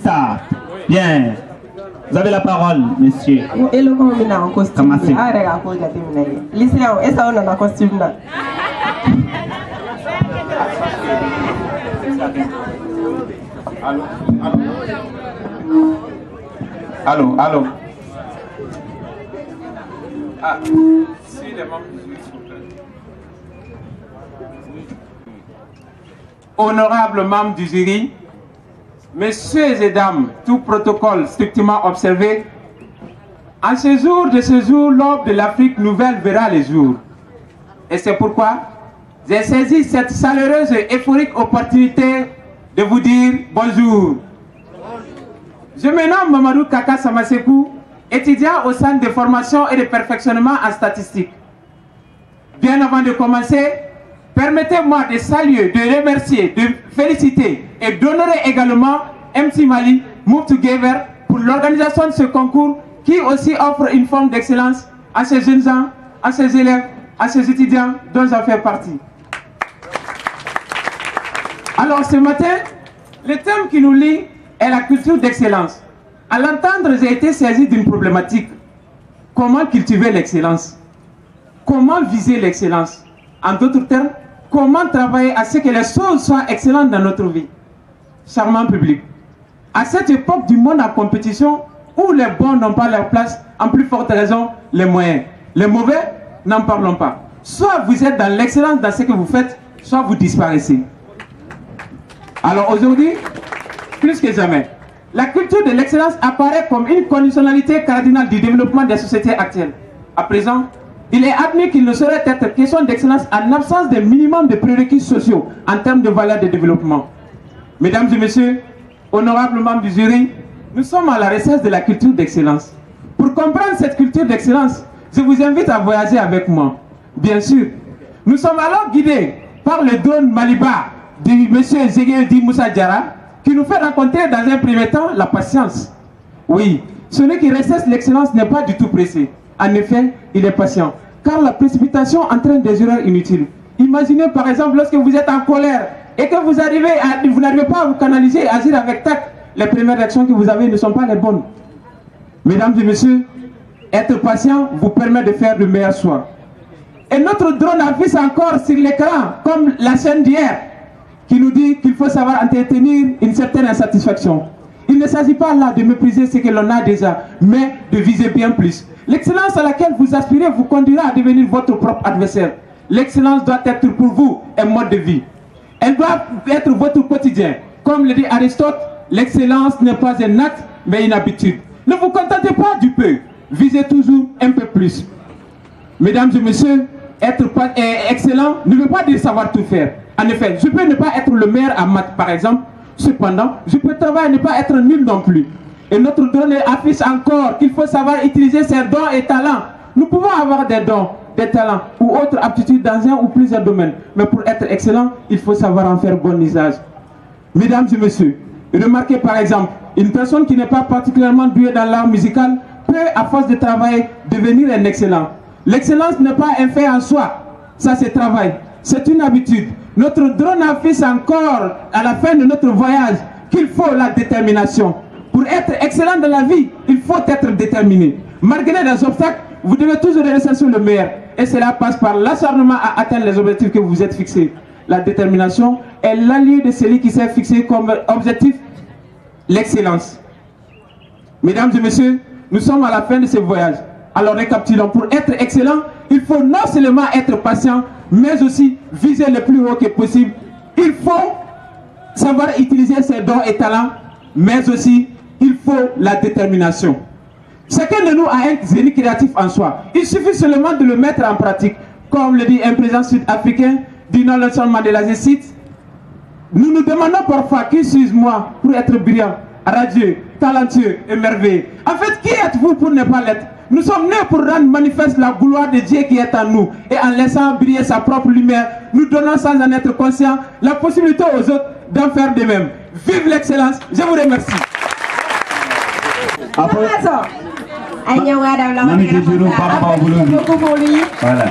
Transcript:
ça. Bien. Vous avez la parole, monsieur. Et le combina en costume. Ah, regarde, faut dire terminer. Lycéen, est-ce qu'on a un costume là? Allô. Ah, si les membres du jury, s'il vous plaît. Honorables membres du jury, messieurs et dames, tout protocole strictement observé, en ce jour de ce jour, l'aube de l'Afrique nouvelle verra les jours. Et c'est pourquoi j'ai saisi cette chaleureuse et euphorique opportunité de vous dire bonjour. Je me nomme Mamadou Kaka Samasekou, étudiant au centre de formation et de perfectionnement en statistique. Bien avant de commencer, permettez-moi de saluer, de remercier, de féliciter et d'honorer également MC Mali Move Together pour l'organisation de ce concours qui aussi offre une forme d'excellence à ces jeunes gens, à ces élèves, à ces étudiants dont j'en fais partie. Alors ce matin, le thème qui nous lie est la culture d'excellence. À l'entendre, j'ai été saisi d'une problématique. Comment cultiver l'excellence? Comment viser l'excellence? En d'autres termes, comment travailler à ce que les choses soient excellentes dans notre vie? Charmant public, à cette époque du monde en compétition, où les bons n'ont pas leur place, en plus forte raison, les moyens. Les mauvais, n'en parlons pas. Soit vous êtes dans l'excellence dans ce que vous faites, soit vous disparaissez. Alors aujourd'hui, plus que jamais, la culture de l'excellence apparaît comme une conditionnalité cardinale du développement des sociétés actuelles. À présent, il est admis qu'il ne saurait être question d'excellence en absence d'un minimum de prérequis sociaux en termes de valeur de développement. Mesdames et messieurs, honorables membres du jury, nous sommes à la recherche de la culture d'excellence. Pour comprendre cette culture d'excellence, je vous invite à voyager avec moi. Bien sûr, nous sommes alors guidés par le drone Maliba de M. Zegedi Moussa Diarra, qui nous fait rencontrer dans un premier temps la patience. Oui, celui qui recherche l'excellence n'est pas du tout pressé. En effet, il est patient, car la précipitation entraîne des erreurs inutiles. Imaginez par exemple lorsque vous êtes en colère et que vous n'arrivez pas à vous canaliser et agir avec tact, les premières réactions que vous avez ne sont pas les bonnes. Mesdames et messieurs, être patient vous permet de faire le meilleur choix. Et notre drone affiche encore sur l'écran, comme la chaîne d'hier, qui nous dit qu'il faut savoir entretenir une certaine insatisfaction. Il ne s'agit pas là de mépriser ce que l'on a déjà, mais de viser bien plus. L'excellence à laquelle vous aspirez vous conduira à devenir votre propre adversaire. L'excellence doit être pour vous un mode de vie. Elle doit être votre quotidien. Comme le dit Aristote, l'excellence n'est pas un acte, mais une habitude. Ne vous contentez pas du peu, visez toujours un peu plus. Mesdames et messieurs, être excellent ne veut pas dire savoir tout faire. En effet, je peux ne pas être le meilleur en maths, par exemple. Cependant, je peux travailler et ne pas être nul non plus. Et notre drone affiche encore qu'il faut savoir utiliser ses dons et talents. Nous pouvons avoir des dons, des talents ou autres aptitudes dans un ou plusieurs domaines. Mais pour être excellent, il faut savoir en faire bon usage. Mesdames et messieurs, remarquez par exemple, une personne qui n'est pas particulièrement douée dans l'art musical peut, à force de travail, devenir un excellent. L'excellence n'est pas un fait en soi, ça c'est travail, c'est une habitude. Notre drone affiche encore, à la fin de notre voyage, qu'il faut la détermination. Pour être excellent dans la vie, il faut être déterminé. Malgré les obstacles, vous devez toujours rechercher le meilleur. Et cela passe par l'acharnement à atteindre les objectifs que vous vous êtes fixés. La détermination est l'allié de celui qui s'est fixé comme objectif l'excellence. Mesdames et messieurs, nous sommes à la fin de ce voyage. Alors récapitulons, pour être excellent, il faut non seulement être patient, mais aussi viser le plus haut que possible. Il faut savoir utiliser ses dons et talents, mais aussi il faut la détermination. Chacun de nous a un génie créatif en soi. Il suffit seulement de le mettre en pratique. Comme le dit un président sud-africain du Nelson Mandela, je cite, nous nous demandons parfois qui suis-moi pour être brillant, radieux, talentueux et merveilleux. En fait, qui êtes-vous pour ne pas l'être? Nous sommes nés pour rendre manifeste la gloire de Dieu qui est en nous. Et en laissant briller sa propre lumière, nous donnons sans en être conscients la possibilité aux autres d'en faire de même. Vive l'excellence, je vous remercie. Après, Voilà.